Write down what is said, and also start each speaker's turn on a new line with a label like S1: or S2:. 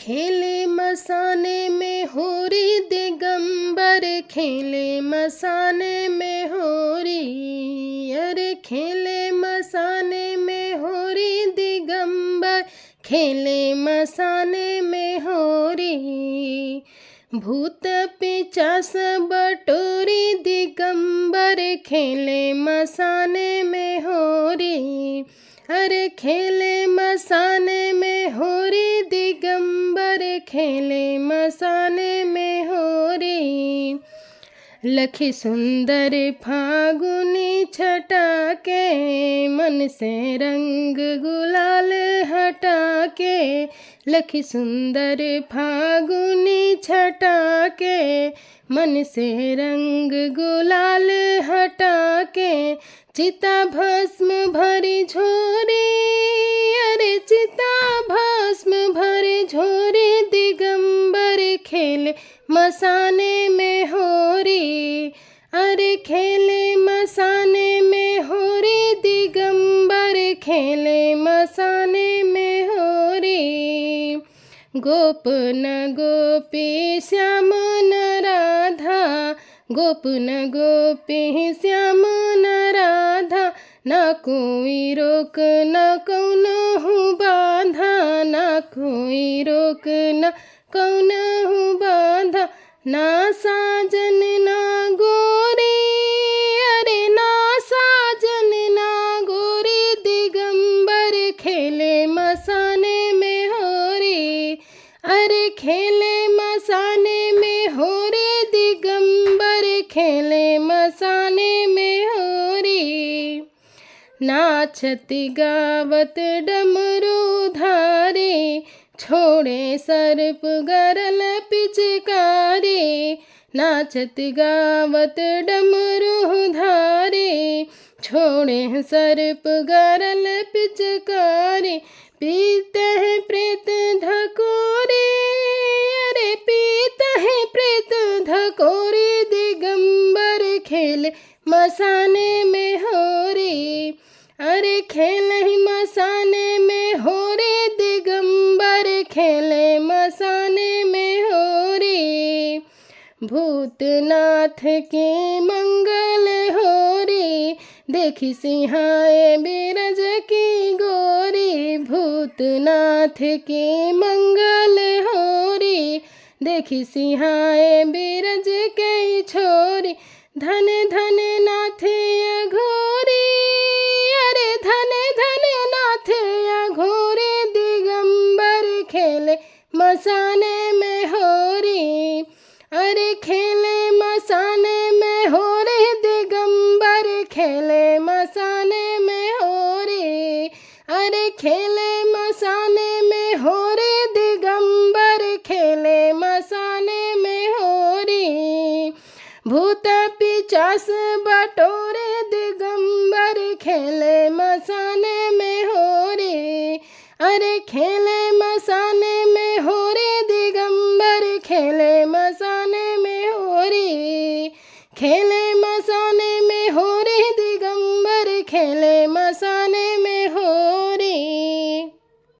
S1: खेले मसाने में होरी दिगंबर, खेले मसाने में होरी। अरे खेले मसाने में होरी दिगंबर, खेले मसाने में होरी। भूत पिचास बटोरी दिगंबर, खेले मसाने में होरी। अरे खेले मसाने में होरी दिगंबर, खेले मसाने में होरी। लखी सुंदर फागुनी छटा के, मन से रंग गुलाल हटा के। लखी सुंदर फागुनी छटा के, मन से रंग गुलाल हटा के। चिता भस्म भरी झोरी, अरे चिता भस्म भरी झोरी दिगंबर, खेले मसाने में होरी। अरे खेले मसाने में होरी दिगंबर, खेले मसाने में होरी। गोप न गोपी श्याम न राधा, गोप न गोपी श्याम न राधा। ना कोई रोक न कौनहु बाधा, ना कोई रोक न कौनहु बाधा। ना साजन ना गोरी, अरे ना साजन ना गोरी दिगंबर, खेले मसाने में होरी। अरे खेले मसाने में होरी दिगंबर, खेले मसाने में होरी। नाचत गावत डमरू धारे, छोड़े सर्प गरल पिचकारी। नाचत गावत डमरू धारे, छोड़े सर्प गरल पिचकारी। पीते हैं प्रेत धकोरी, अरे पीते हैं प्रेत धकोरी दिगंबर, खेले मसाने में होरी। अरे खेले मसाने में होरी दिगंबर, खेले मसाने में होरी। भूतनाथ के मंगल होरी, देखी सिंहाए बिरज की गोरी। भूतनाथ के मंगल होरी, देखी सिंहाए बिरज के छोरी। धन धन नाथ अघोरी, अरे धन धन नाथ अघोरी दिगंबर, खेले मसाने में होरी। अरे खेले मसाने में होरी दिगंबर, खेले मसाने में होरी। अरे खेले मसाने में होरी दिगंबर, खेले मसाने में होरी। भूत पिचास बटोरे दिगंबर, खेले मसाने में होरी। अरे खेले मसाने में होरी।